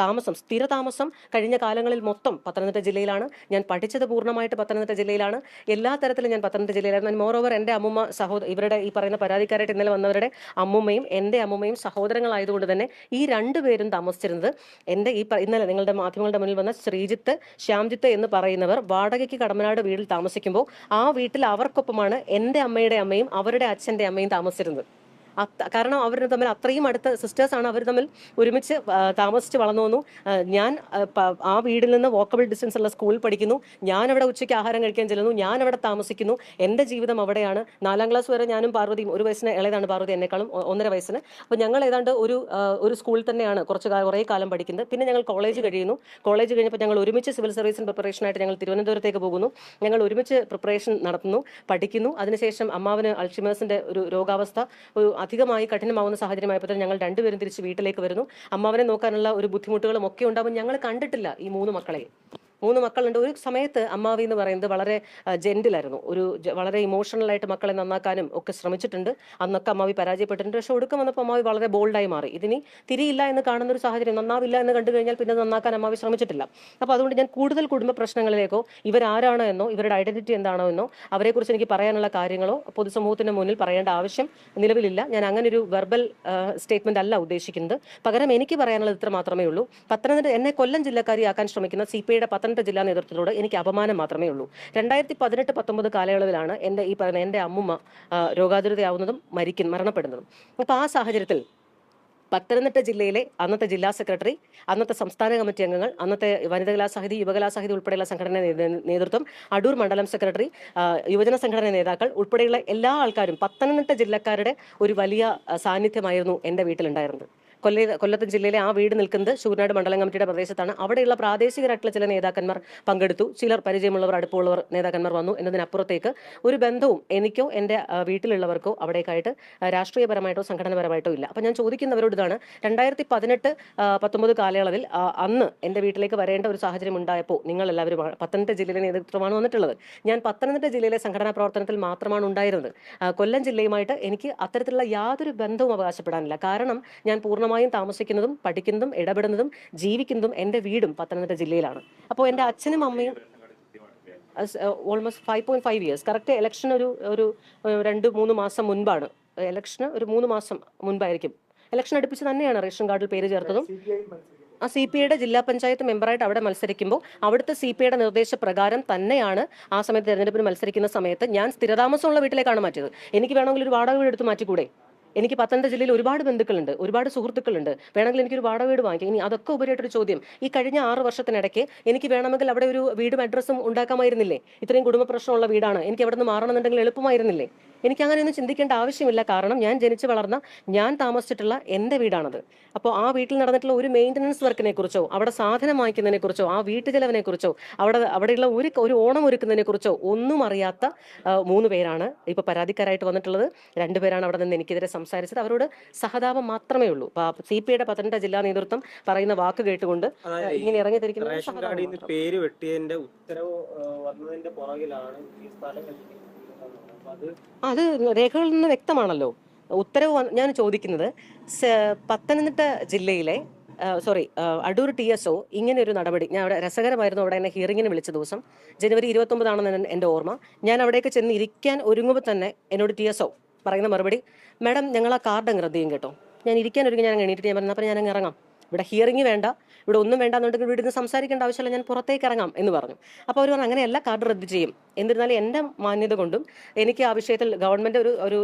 സ്ഥിര താമസം കഴിഞ്ഞ കാലങ്ങളിൽ മൊത്തം പത്തനംതിട്ട ജില്ലയിലാണ്. ഞാൻ പഠിച്ചത് പൂർണ്ണമായിട്ട് പത്തനംതിട്ട ജില്ലയിലാണ്. എല്ലാ തരത്തിലും ഞാൻ പത്തനംതിട്ട ജില്ലയിലായിരുന്നു. മോറോവർ എൻ്റെ അമ്മുമ്മ ഇവരുടെ ഈ പറയുന്ന പരാതിക്കാരായിട്ട് ഇന്നലെ വന്നവരുടെ അമ്മുമ്മയും എൻ്റെ അമ്മുമ്മയും സഹോദരങ്ങളായതുകൊണ്ട് തന്നെ ഈ 2 പേരും താമസിച്ചിരുന്നത് എൻ്റെ ഇന്നലെ നിങ്ങളുടെ മാധ്യമങ്ങളുടെ മുന്നിൽ വന്ന ശ്രീജിത്ത്, ശ്യാംജിത്ത് എന്ന് പറയുന്നവർ വാടകയ്ക്ക് കടമനാട് വീട്ടിൽ താമസിക്കുമ്പോൾ ആ വീട്ടിൽ അവർക്കൊപ്പമാണ് എൻ്റെ അമ്മയുടെ അമ്മയും അവരുടെ അച്ഛൻ്റെ അമ്മയും താമസിച്ചിരുന്നത്. കാരണം അവർ തമ്മിൽ അത്രയും അടുത്ത സിസ്റ്റേഴ്സാണ്. അവർ തമ്മിൽ ഒരുമിച്ച് താമസിച്ച് വളർന്നു വന്നു. ഞാൻ ആ വീടിൽ നിന്ന് വോക്കബിൾ ഡിസ്റ്റൻസ് ഉള്ള സ്കൂളിൽ പഠിക്കുന്നു. ഞാൻ അവിടെ ഉച്ചയ്ക്ക് ആഹാരം കഴിക്കാൻ ചെല്ലുന്നു. ഞാൻ അവിടെ താമസിക്കുന്നു. എൻ്റെ ജീവിതം അവിടെയാണ്. 4-ാം ക്ലാസ് വരെ ഞാനും പാർവതിയും, 1 വയസ്സിന് ഇളയതാണ് പാർവതി എന്നെക്കാളും, 1.5 വയസ്സിന്. അപ്പോൾ ഞങ്ങൾ ഏതാണ്ട് ഒരു സ്കൂളിൽ തന്നെയാണ് കുറേ കാലം പഠിക്കുന്നത്. പിന്നെ ഞങ്ങൾ കോളേജ് കഴിയുന്നു. കോളേജ് കഴിഞ്ഞപ്പോൾ ഞങ്ങൾ ഒരുമിച്ച് സിവിൽ സർവീസിന് പ്രിപ്പറേഷനായിട്ട് ഞങ്ങൾ തിരുവനന്തപുരത്തേക്ക് പോകുന്നു. ഞങ്ങൾ ഒരുമിച്ച് പ്രിപ്പറേഷൻ നടത്തുന്നു, പഠിക്കുന്നു. അതിനുശേഷം അമ്മാവന് അൾഷിമേഴ്സിൻ്റെ ഒരു രോഗാവസ്ഥ അധികമായി കഠിനമാവുന്ന സാഹചര്യമായപ്പോൾ ഞങ്ങൾ 2 പേരും തിരിച്ച് വീട്ടിലേക്ക് വരുന്നു. അമ്മാവനെ നോക്കാനുള്ള ഒരു ബുദ്ധിമുട്ടുകളും ഒക്കെ ഉണ്ടാവും. ഞങ്ങൾ കണ്ടിട്ടില്ല ഈ 3 മക്കളെ. 3 മക്കളുണ്ട്. ഒരു സമയത്ത് അമ്മാവി എന്ന് പറയുന്നത് വളരെ ജെന്റിലായിരുന്നു. വളരെ ഇമോഷണലായിട്ട് മക്കളെ നന്നാക്കാനും ഒക്കെ ശ്രമിച്ചിട്ടുണ്ട്. അന്നൊക്കെ അമ്മാവി പരാജയപ്പെട്ടിട്ടുണ്ട്. പക്ഷെ ഒടുക്കം വന്നപ്പോൾ അമ്മാവി വളരെ ബോൾഡായി മാറി. ഇതിനി തിരിയില്ല എന്ന് കാണുന്ന ഒരു സാഹചര്യം, നന്നാവില്ല എന്ന് കണ്ടു കഴിഞ്ഞാൽ പിന്നെ നന്നാക്കാൻ അമ്മാവി ശ്രമിച്ചിട്ടില്ല. അപ്പോൾ അതുകൊണ്ട് ഞാൻ കൂടുതൽ കുടുംബ പ്രശ്നങ്ങളിലേക്കോ ഇവരാരാണോ എന്നോ ഇവരുടെ ഐഡന്റിറ്റി എന്താണോ എന്നോ അവരെക്കുറിച്ച് എനിക്ക് പറയാനുള്ള കാര്യങ്ങളോ പൊതുസമൂഹത്തിന് മുന്നിൽ പറയേണ്ട ആവശ്യം നിലവിലില്ല. ഞാൻ അങ്ങനെ ഒരു വെർബൽ സ്റ്റേറ്റ്മെന്റ് അല്ല ഉദ്ദേശിക്കുന്നത്. പകരം എനിക്ക് പറയാനുള്ളത് ഇത്ര മാത്രമേ ഉള്ളൂ. എന്നെ കൊല്ലം ജില്ലക്കാരിയാക്കാൻ ശ്രമിക്കുന്ന CPIയുടെ പത്തനംതിട്ട പത്തനംതിട്ട ജില്ലാ നേതൃത്വത്തോട് എനിക്ക് അപമാനം മാത്രമേ ഉള്ളൂ. 2018-19 കാലയളവിലാണ് എൻ്റെ അമ്മുമ്മ രോഗാതുരതയാവുന്നതും മരണപ്പെടുന്നതും. അപ്പോൾ ആ സാഹചര്യത്തിൽ പത്തനംതിട്ട ജില്ലയിലെ അന്നത്തെ ജില്ലാ സെക്രട്ടറി, അന്നത്തെ സംസ്ഥാന കമ്മിറ്റി അംഗങ്ങൾ, അന്നത്തെ വനിതകലാസാഹിതി, യുവകലാസാഹിതി ഉൾപ്പെടെയുള്ള സംഘടനാ നേതൃത്വം, അടൂർ മണ്ഡലം സെക്രട്ടറി, യുവജന സംഘടനാ നേതാക്കൾ ഉൾപ്പെടെയുള്ള എല്ലാ ആൾക്കാരും പത്തനംതിട്ട ജില്ലക്കാരുടെ ഒരു വലിയ സാന്നിധ്യമായിരുന്നു എൻ്റെ വീട്ടിലുണ്ടായിരുന്നത്. കൊല്ലം ജില്ലയിലെ ആ വീട് നിൽക്കുന്നത് ശൂരനാട് മണ്ഡലം കമ്മിറ്റിയുടെ പ്രദേശത്താണ്. അവിടെയുള്ള പ്രാദേശികരായിട്ടുള്ള ചില നേതാക്കന്മാർ പങ്കെടുത്തു, ചിലർ പരിചയമുള്ളവർ, അടുപ്പമുള്ളവർ നേതാക്കന്മാർ വന്നു എന്നതിനപ്പുറത്തേക്ക് ഒരു ബന്ധവും എനിക്കോ എൻ്റെ വീട്ടിലുള്ളവർക്കോ അവിടേക്കായിട്ട് രാഷ്ട്രീയപരമായിട്ടോ സംഘടനാപരമായിട്ടോ ഇല്ല. അപ്പം ഞാൻ ചോദിക്കുന്നവരോട് ഇതാണ്, 2018-19 കാലയളവിൽ അന്ന് എൻ്റെ വീട്ടിലേക്ക് വരേണ്ട ഒരു സാഹചര്യം ഉണ്ടായപ്പോൾ നിങ്ങൾ എല്ലാവരും പത്തനംതിട്ട ജില്ലയിലെ നേതൃത്വമാണ് വന്നിട്ടുള്ളത്. ഞാൻ പത്തനംതിട്ട ജില്ലയിലെ സംഘടനാ പ്രവർത്തനത്തിൽ മാത്രമാണ് ഉണ്ടായിരുന്നത്. കൊല്ലം ജില്ലയുമായിട്ട് എനിക്ക് അത്തരത്തിലുള്ള യാതൊരു ബന്ധവും അവകാശപ്പെടാനില്ല. കാരണം ഞാൻ പൂർണ്ണമായും താമസിക്കുന്നതും പഠിക്കുന്നതും ഇടപെടുന്നതും ജീവിക്കുന്നതും എൻ്റെ വീടും പത്തനംതിട്ട ജില്ലയിലാണ്. അപ്പോൾ എൻ്റെ അച്ഛനും അമ്മയും ഓൾമോസ്റ്റ് 5.5 ഇയേഴ്സ്, കറക്റ്റ് ഇലക്ഷൻ ഒരു 2-3 മാസം മുൻപാണ്. ഇലക്ഷന് ഒരു 3 മാസം മുൻപായിരിക്കും. ഇലക്ഷൻ അടുപ്പിച്ച് തന്നെയാണ് റേഷൻ കാർഡിൽ പേര് ചേർത്തതും. ആ CPIയുടെ ജില്ലാ പഞ്ചായത്ത് മെമ്പറായിട്ട് അവിടെ മത്സരിക്കുമ്പോൾ അവിടുത്തെ CPIയുടെ നിർദ്ദേശപ്രകാരം തന്നെയാണ് ആ സമയത്ത് തെരഞ്ഞെടുപ്പിന് മത്സരിക്കുന്ന സമയത്ത് ഞാൻ സ്ഥിരതാമസമുള്ള വീട്ടിലേക്കാണ് മാറ്റിയത്. എനിക്ക് വേണമെങ്കിൽ ഒരു വാടക വീട് എടുത്ത് മാറ്റിക്കൂടെ? എനിക്ക് പത്തനംതിട്ട ജില്ലയിൽ ഒരുപാട് ബന്ധുക്കളുണ്ട്, ഒരുപാട് സുഹൃത്തുക്കളുണ്ട്. വേണമെങ്കിൽ എനിക്കൊരു വാടക വീട് വാങ്ങിക്കാം. ഇനി അതൊക്കെ ഉപരിയായിട്ടൊരു ചോദ്യം, ഈ കഴിഞ്ഞ 6 വർഷത്തിനിടയ്ക്ക് എനിക്ക് വേണമെങ്കിൽ അവിടെ ഒരു വീടും അഡ്രസ്സും ഉണ്ടാക്കാമായിരുന്നില്ലേ? ഇത്രയും കുടുംബ പ്രശ്നമുള്ള വീടാണ്, എനിക്ക് അവിടെ നിന്ന് മാറണമെന്നുണ്ടെങ്കിൽ എളുപ്പമായിരുന്നില്ലേ? എനിക്ക് അങ്ങനെയൊന്നും ചിന്തിക്കേണ്ട ആവശ്യമില്ല. കാരണം ഞാൻ ജനിച്ചു വളർന്ന, ഞാൻ താമസിച്ചിട്ടുള്ള എൻ്റെ വീടാണത്. അപ്പോൾ ആ വീട്ടിൽ നടന്നിട്ടുള്ള ഒരു മെയിൻ്റനൻസ് വർക്കിനെ കുറിച്ചോ, അവിടെ സാധനം വാങ്ങിക്കുന്നതിനെ കുറിച്ചോ, ആ വീട്ടു ചെലവിനെ കുറിച്ചോ, അവിടെയുള്ള ഒരു ഓണം ഒരുക്കുന്നതിനെ കുറിച്ചോ ഒന്നും അറിയാത്ത 3 പേരാണ് ഇപ്പോൾ പരാതിക്കാരായിട്ട് വന്നിട്ടുള്ളത്. 2 പേരാണ് അവിടെ നിന്ന് എനിക്കെതിരെ സംസാരിച്ചത്. അവരോട് സഹതാപം മാത്രമേ ഉള്ളൂ. CPIയുടെ പത്തനംതിട്ട ജില്ലാ നേതൃത്വം പറയുന്ന വാക്ക് കേട്ടുകൊണ്ട് ഇങ്ങനെ ഇറങ്ങിത്തിരിക്കുന്നത് പേര് വെട്ടിയതിന്റെ ഉത്തരവ് വന്നതിന്റെ പുറകിലാണ് ഈ സ്ഥലം. അത് രേഖകളിൽ നിന്ന് വ്യക്തമാണല്ലോ ഉത്തരവ്. ഞാൻ ചോദിക്കുന്നത്, പത്തനംതിട്ട ജില്ലയിലെ അടൂർ TSO ഇങ്ങനെ ഒരു നടപടി, ഞാൻ അവിടെ രസകരമായിരുന്നു, അവിടെ എന്നെ ഹിയറിങ്ങിന് വിളിച്ച ദിവസം ജനുവരി 29 എൻ്റെ ഓർമ്മ. ഞാൻ അവിടേക്ക് ചെന്ന് ഇരിക്കാൻ ഒരുങ്ങുമ്പോൾ തന്നെ എന്നോട് TSO പറയുന്ന മറുപടി, മാഡം ഞങ്ങൾ ആ കാർഡ് അങ്ങ് റദ്ദ് ചെയ്യും കേട്ടോ. ഞാൻ ഇരിക്കാൻ ഒരുങ്ങി ഞാൻ എണീറ്റിട്ട് ഞാൻ പറഞ്ഞു, അപ്പം ഞാൻ അങ്ങ് ഇറങ്ങാം, ഇവിടെ ഹിയറിംഗ് വേണ്ട, ഇവിടെ ഒന്നും വേണ്ടാന്നുണ്ടെങ്കിൽ ഇവിടെ നിന്ന് സംസാരിക്കേണ്ട ആവശ്യമില്ല, ഞാൻ പുറത്തേക്ക് ഇറങ്ങാം എന്ന് പറഞ്ഞു. അപ്പോൾ അവർ പറഞ്ഞു അങ്ങനെയല്ല, കാർഡ് റദ്ദ് ചെയ്യും. എന്നിരുന്നാലും എൻ്റെ മാന്യത കൊണ്ടും എനിക്ക് ആ വിഷയത്തിൽ ഗവൺമെൻറ് ഒരു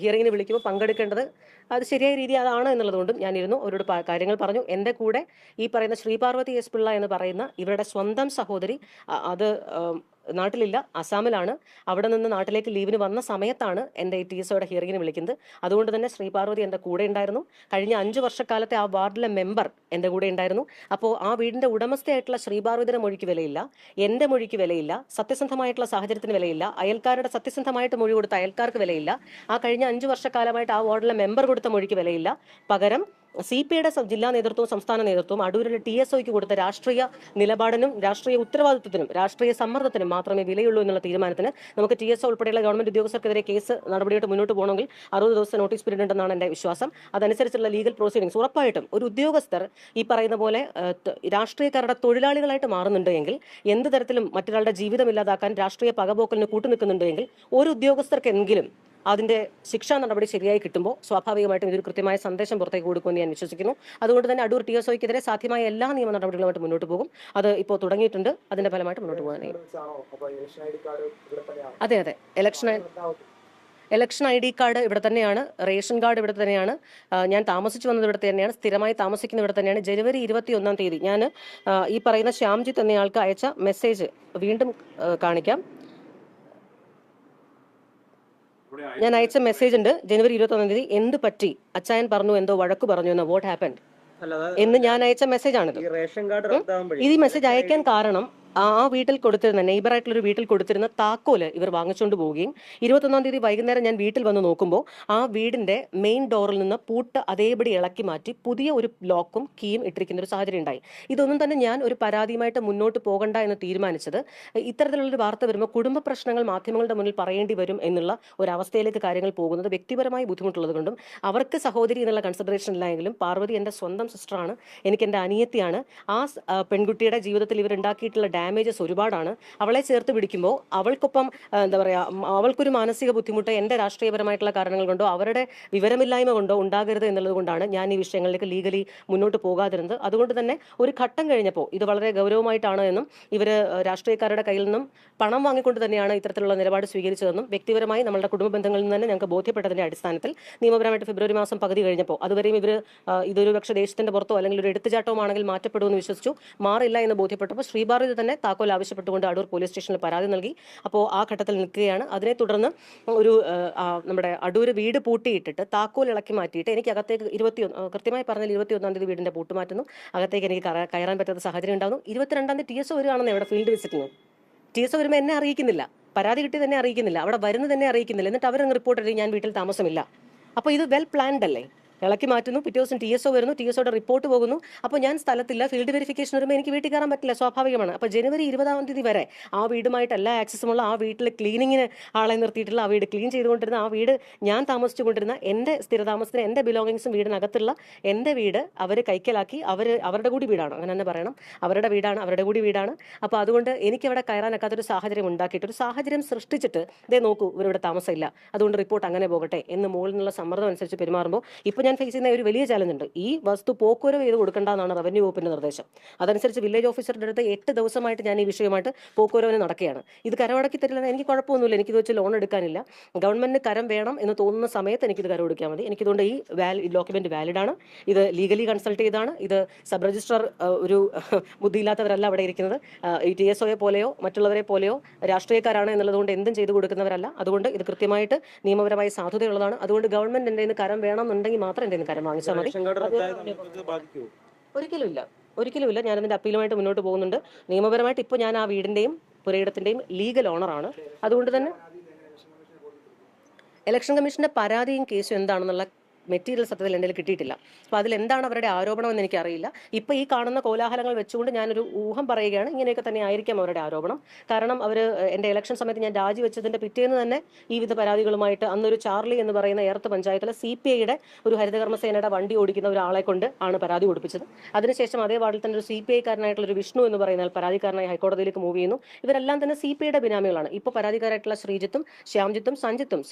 ഹിയറിങ്ങിന് വിളിക്കുമ്പോൾ പങ്കെടുക്കേണ്ടത് അത് ശരിയായ രീതി അതാണ് എന്നുള്ളതുകൊണ്ടും ഞാനിരുന്നു, അവരോട് കാര്യങ്ങൾ പറഞ്ഞു. എൻ്റെ കൂടെ ഈ പറയുന്ന ശ്രീപാർവതി S. പിള്ള എന്ന് പറയുന്ന ഇവരുടെ സ്വന്തം സഹോദരി, അത് നാട്ടിലില്ല, അസാമിലാണ്. അവിടെ നിന്ന് നാട്ടിലേക്ക് ലീവിന് വന്ന സമയത്താണ് എൻ്റെ ഈ TSOയുടെ ഹിയറിങ്ങിന് വിളിക്കുന്നത്. അതുകൊണ്ട് തന്നെ ശ്രീപാർവതി എൻ്റെ കൂടെ ഉണ്ടായിരുന്നു. കഴിഞ്ഞ 5 വർഷക്കാലത്തെ ആ വാർഡിലെ മെമ്പർ എൻ്റെ കൂടെ ഉണ്ടായിരുന്നു. അപ്പോൾ ആ വീടിൻ്റെ ഉടമസ്ഥയായിട്ടുള്ള ശ്രീപാർവതിയുടെ മൊഴിക്ക് വിലയില്ല, എൻ്റെ മൊഴിക്ക് വിലയില്ല, സത്യസന്ധമായിട്ടുള്ള സാഹചര്യത്തിന് വിലയില്ല, അയൽക്കാരുടെ സത്യസന്ധമായിട്ട് മൊഴി കൊടുത്ത അയൽക്കാർക്ക് വിലയില്ല, ആ കഴിഞ്ഞ 5 വർഷക്കാലമായിട്ട് ആ വാർഡിലെ മെമ്പർ കൊടുത്ത മൊഴിക്ക് വിലയില്ല. പകരം CPIയുടെ ജില്ലാ നേതൃത്വവും സംസ്ഥാന നേതൃത്വവും അടൂരിലെ TSOയ്ക്ക് കൊടുത്ത രാഷ്ട്രീയ നിലപാടിനും രാഷ്ട്രീയ ഉത്തരവാദിത്വത്തിനും രാഷ്ട്രീയ സമ്മർദ്ദത്തിനും മാത്രമേ വിലയുള്ളൂ എന്നുള്ള തീരുമാനത്തിന് നമുക്ക് TSO ഉൾപ്പെടെയുള്ള ഗവൺമെന്റ് ഉദ്യോഗസ്ഥർക്കെതിരെ കേസ് നടപടിയായിട്ട് മുന്നോട്ട് പോകണമെങ്കിൽ 60 ദിവസത്തെ നോട്ടീസ് പീരീഡ് ഉണ്ടെന്നാണ് എൻ്റെ വിശ്വാസം. അതനുസരിച്ചുള്ള ലീഗൽ പ്രൊസീഡിങ്സ് ഉറപ്പായിട്ടും ഒരു ഉദ്യോഗസ്ഥർ ഈ പറയുന്ന പോലെ രാഷ്ട്രീയക്കാരുടെ തൊഴിലാളികളായിട്ട് മാറുന്നുണ്ട് എങ്കിൽ, എന്ത് തരത്തിലും മറ്റൊരാളുടെ ജീവിതം ഇല്ലാതാക്കാൻ രാഷ്ട്രീയ പകപോക്കലിന് കൂട്ടുനിൽക്കുന്നുണ്ട് എങ്കിൽ, ഒരു ഉദ്യോഗസ്ഥർക്കെങ്കിലും അതിൻ്റെ ശിക്ഷാ നടപടി ശരിയായി കിട്ടുമ്പോൾ സ്വാഭാവികമായിട്ടും ഇതൊരു കൃത്യമായ സന്ദേശം പുറത്തേക്ക് കൊടുക്കുമെന്ന് ഞാൻ വിശ്വസിക്കുന്നു. അതുകൊണ്ട് തന്നെ അടൂർ TSOയ്ക്കെതിരെ സാധ്യമായ എല്ലാ നിയമ നടപടികളുമായിട്ട് മുന്നോട്ട് പോകും. അത് ഇപ്പോൾ തുടങ്ങിയിട്ടുണ്ട്, അതിൻ്റെ ഫലമായിട്ട് മുന്നോട്ട് പോകാനായി. അതെ, ഇലക്ഷൻ ID കാർഡ് ഇവിടെ തന്നെയാണ്, റേഷൻ കാർഡ് ഇവിടെ തന്നെയാണ്, ഞാൻ താമസിച്ചു വന്നത് ഇവിടെ തന്നെയാണ്, സ്ഥിരമായി താമസിക്കുന്നത് ഇവിടെ തന്നെയാണ്. ജനുവരി 21 ഞാൻ ഈ പറയുന്ന ശ്യാംജിത്ത് എന്നയാൾക്ക് അയച്ച മെസ്സേജ് വീണ്ടും കാണിക്കാം. ഞാൻ അയച്ച മെസ്സേജ് ഉണ്ട്, ജനുവരി 21 എന്ത് പറ്റി, അച്ചായൻ പറഞ്ഞു എന്തോ വഴക്ക് പറഞ്ഞു എന്ന്, വാട്ട് ഹാപ്പൻഡ് എന്ന് ഞാൻ അയച്ച മെസ്സേജ് ആണിത്. ഇത് ഈ മെസ്സേജ് അയക്കാൻ കാരണം ആ വീട്ടിൽ കൊടുത്തിരുന്ന നെയ്ബറായിട്ടുള്ള ഒരു വീട്ടിൽ കൊടുത്തിരുന്ന താക്കോല് ഇവർ വാങ്ങിച്ചുകൊണ്ട് പോവുകയും 21 വൈകുന്നേരം ഞാൻ വീട്ടിൽ വന്ന് നോക്കുമ്പോൾ ആ വീടിന്റെ മെയിൻ ഡോറിൽ നിന്ന് പൂട്ട് അതേപടി ഇളക്കി മാറ്റി പുതിയ ഒരു ലോക്കും കീയും ഇട്ടിരിക്കുന്ന ഒരു സാഹചര്യം ഉണ്ടായി. ഇതൊന്നും തന്നെ ഞാൻ ഒരു പരാതിയുമായിട്ട് മുന്നോട്ട് പോകണ്ട എന്ന് തീരുമാനിച്ചത്, ഇത്തരത്തിലുള്ളൊരു വാർത്ത വരുമ്പോൾ കുടുംബ പ്രശ്നങ്ങൾ മാധ്യമങ്ങളുടെ മുന്നിൽ പറയേണ്ടി വരും എന്നുള്ള ഒരവസ്ഥയിലേക്ക് കാര്യങ്ങൾ പോകുന്നത് വ്യക്തിപരമായി ബുദ്ധിമുട്ടുള്ളത് കൊണ്ടും, അവർക്ക് സഹോദരി എന്നുള്ള കൺസിഡറേഷൻ ഇല്ലായെങ്കിലും പാർവതി എൻ്റെ സ്വന്തം സിസ്റ്ററാണ്, എനിക്ക് എൻ്റെ അനിയത്തിയാണ്. ആ പെൺകുട്ടിയുടെ ജീവിതത്തിൽ ഇവരുണ്ടാക്കിയിട്ടുള്ള ഡാമേജസ് ഒരുപാടാണ്. അവളെ ചേർത്ത് പിടിക്കുമ്പോൾ അവൾക്കൊപ്പം എന്താ പറയുക, അവൾക്കൊരു മാനസിക ബുദ്ധിമുട്ട് എൻ്റെ രാഷ്ട്രീയപരമായിട്ടുള്ള കാരണങ്ങൾ കൊണ്ടോ അവരുടെ വിവരമില്ലായ്മ കൊണ്ടോ ഉണ്ടാകരുത് എന്നുള്ളത് കൊണ്ടാണ് ഞാൻ ഈ വിഷയങ്ങളിലേക്ക് ലീഗലി മുന്നോട്ട് പോകാതിരുന്നത്. അതുകൊണ്ട് തന്നെ ഒരു ഘട്ടം കഴിഞ്ഞപ്പോൾ ഇത് വളരെ ഗൗരവമായിട്ടാണ് എന്നും ഇവർ രാഷ്ട്രീയക്കാരുടെ കയ്യിൽ നിന്നും പണം വാങ്ങിക്കൊണ്ട് തന്നെയാണ് ഇത്തരത്തിലുള്ള നിലപാട് സ്വീകരിച്ചതെന്നും വ്യക്തിപരമായി നമ്മളുടെ കുടുംബ ബന്ധങ്ങളിൽ നിന്ന് തന്നെ ഞങ്ങൾക്ക് ബോധ്യപ്പെട്ടതിന്റെ അടിസ്ഥാനത്തിൽ നിയമപരമായിട്ട് ഫെബ്രുവരി മാസം പകുതി കഴിഞ്ഞപ്പോൾ അതുവരെയും ഇവർ ഇതൊരു പക്ഷേ ദേശത്തിന്റെ പുറത്തോ അല്ലെങ്കിൽ ഒരു എടുത്തുചാട്ടവുമാണെങ്കിൽ മാറ്റപ്പെടുമെന്ന് വിശ്വസിച്ചു. മാറില്ല എന്ന് ബോധ്യപ്പെട്ടപ്പോൾ ശ്രീഭാരതി തന്നെ താക്കോൽ ആവശ്യപ്പെട്ടുകൊണ്ട് അടൂർ പോലീസ് സ്റ്റേഷനിൽ പരാതി നൽകി. അപ്പോൾ ആ ഘട്ടത്തിൽ നിൽക്കുകയാണ്. അതിനെ തുടർന്ന് ഒരു നമ്മുടെ അടൂർ വീട് പൂട്ടിയിട്ടിട്ട് താക്കോൽ ഇളക്കി മാറ്റിയിട്ട് എനിക്ക് അകത്തേക്ക് കൃത്യമായി പറഞ്ഞാൽ 21-ാം തീയതി വീടിന്റെ പൂട്ട് മാറ്റുന്നു. അകത്തേക്ക് എനിക്ക് കയറാൻ പറ്റാത്ത സാഹചര്യം ഉണ്ടാകുന്നു. 22-ാം തീയതി TSO വരികയാണെന്ന് ഇവിടെ ഫീൽഡ് വിസിറ്റിന്. TSO വരുമ്പോൾ എന്നെ അറിയിക്കുന്നില്ല, പരാതി കിട്ടി തന്നെ അറിയിക്കുന്നില്ല, അവിടെ വരുന്നത് തന്നെ അറിയിക്കുന്നില്ല. എന്നിട്ട് അവരങ്ങ് റിപ്പോർട്ട് ചെയ്യും ഞാൻ വീട്ടിൽ താമസമില്ല. അപ്പോൾ ഇത് വെൽ പ്ലാൻഡ് അല്ലേ? ഇളക്കി മാറ്റുന്നു, പിറ്റേ ദിവസം TSO വരുന്നു, TSOയുടെ റിപ്പോർട്ട് പോകുന്നു. അപ്പോൾ ഞാൻ സ്ഥലത്തില്ല, ഫീൽഡ് വെരിഫിക്കേഷൻ വരുമ്പോൾ എനിക്ക് വീട്ടിൽ കയറാൻ പറ്റില്ല, സ്വാഭാവികമാണ്. അപ്പോൾ ജനുവരി 20-ാം തീയതി വരെ ആ വീടുമായിട്ട് എല്ലാ ആക്സസുമുള്ള ആ വീട്ടിൽ ക്ലീനിങ്ങിന് ആളെ നിർത്തിയിട്ടുള്ള, ആ വീട് ക്ലീൻ ചെയ്തുകൊണ്ടിരുന്ന, ആ വീട് ഞാൻ താമസിച്ചുകൊണ്ടിരുന്ന എൻ്റെ സ്ഥിരതാമസത്തിന് എൻ്റെ ബിലോങ്ങിങ്സും വീടിനകത്തുള്ള എൻ്റെ വീട് അവർ കൈക്കലാക്കി. അവരുടെ കൂടി വീടാണ്, അങ്ങനെ തന്നെ പറയണം, അവരുടെ വീടാണ്, അവരുടെ കൂടി വീടാണ്. അപ്പോൾ അതുകൊണ്ട് എനിക്ക് അവിടെ കയറാനൊക്കാത്തൊരു സാഹചര്യം ഉണ്ടാക്കിയിട്ട്, ഒരു സാഹചര്യം സൃഷ്ടിച്ചിട്ട് ദേ നോക്കൂ ഇവരിവിടെ താമസമില്ല, അതുകൊണ്ട് റിപ്പോർട്ട് അങ്ങനെ പോകട്ടെ എന്ന് മുകളിൽ നിന്നുള്ള സമ്മർദ്ദം അനുസരിച്ച് പെരുമാറുമ്പോൾ ഇപ്പോൾ ഞാൻ ഫേസ് ചെയ്യുന്ന ഒരു വലിയ ചാലഞ്ച് ഉണ്ട്. ഈ വസ്തു പോക്കുവരവ് ചെയ്ത് കൊടുക്കേണ്ടതാണ് റവന്യൂ വകുപ്പിന്റെ നിർദ്ദേശം. അതനുസരിച്ച് വില്ലേജ് ഓഫീസറുടെ അടുത്ത് 8 ദിവസമായിട്ട് ഞാൻ ഈ വിഷയമായിട്ട് പോക്കുവരവിന് നടക്കുകയാണ്. ഇത് കരമടക്കി തരില്ല, എനിക്ക് കുഴപ്പമൊന്നുമില്ല, എനിക്കിത് വെച്ച് ലോൺ എടുക്കാനില്ല. ഗവൺമെന്റിന് കരം വേണം എന്ന് തോന്നുന്ന സമയത്ത് എനിക്കിത് കരം കൊടുക്കാൻ മതി. എനിക്കിതുകൊണ്ട് ഈ ഡോക്യുമെന്റ് വാലിഡാണ്, ഇത് ലീഗലി കൺസൾട്ട് ചെയ്താണ്, ഇത് സബ് രജിസ്ട്രാർ ഒരു ബുദ്ധിയില്ലാത്തവരല്ല അവിടെ ഇരിക്കുന്നത്. ഈ TSOയെ പോലെയോ മറ്റുള്ളവരെ പോലെയോ രാഷ്ട്രീയക്കാരാണ് എന്നുള്ളതുകൊണ്ട് എന്തും ചെയ്തു കൊടുക്കുന്നവരല്ല. അതുകൊണ്ട് ഇത് കൃത്യമായിട്ട് നിയമപരമായി സാധുതയുള്ളതാണ്. അതുകൊണ്ട് ഗവൺമെന്റ് എൻ്റെ കയ്യിൽ നിന്ന് കരം വേണമെന്നുണ്ടെങ്കിൽ മാത്രം എൻ്റെ കരം വാങ്ങിച്ചാൽ മതി. ഒരിക്കലുമില്ല. ഞാൻ അതിന്റെ അപ്പീലുമായിട്ട് മുന്നോട്ട് പോകുന്നുണ്ട്. നിയമപരമായിട്ട് ഇപ്പോൾ ഞാൻ ആ വീടിന്റെയും പുരയിടത്തിന്റെയും ലീഗൽ ഓണറാണ്. അതുകൊണ്ട് തന്നെ ഇലക്ഷൻ കമ്മീഷന്റെ പരാതിയും കേസും എന്താണെന്നുള്ള മെറ്റീരിയൽ സത്യത്തിൽ എൻ്റെ കിട്ടിയിട്ടില്ല. അപ്പോൾ അതിലെന്താണ് അവരുടെ ആരോപണം എന്ന് എനിക്കറിയില്ല. ഇപ്പോൾ ഈ കാണുന്ന കോലാഹലങ്ങൾ വെച്ചുകൊണ്ട് ഞാനൊരു ഊഹം പറയുകയാണ്, ഇങ്ങനെയൊക്കെ തന്നെ ആയിരിക്കാം അവരുടെ ആരോപണം. കാരണം അവർ എൻ്റെ ഇലക്ഷൻ സമയത്ത് ഞാൻ രാജിവെച്ചതിൻ്റെ പിറ്റേന്ന് തന്നെ ഈ വിധ പരാതികളുമായിട്ട് അന്നൊരു ചാർലി എന്ന് പറയുന്ന ഏർത്ത് പഞ്ചായത്തിലെ CPIയുടെ ഒരു ഹരിതകർമ്മസേനയുടെ വണ്ടി ഓടിക്കുന്ന ഒരാളെ കൊണ്ട് ആണ് പരാതി കൊടുപ്പിച്ചത്. അതിനുശേഷം അതേ വാർഡിൽ തന്നെ ഒരു CPI-കാരനായിട്ടുള്ള ഒരു വിഷ്ണു എന്ന് പറയുന്ന പരാതിക്കാരനായി ഹൈക്കോടതിയിലേക്ക് മൂവ് ചെയ്യുന്നു. ഇവരെല്ലാം തന്നെ CPIയുടെ ബിനാമികളാണ്. ഇപ്പോൾ പരാതിക്കാരായിട്ടുള്ള ശ്രീജിത്തും ശ്യാംജിത്തും സഞ്ജിത്തും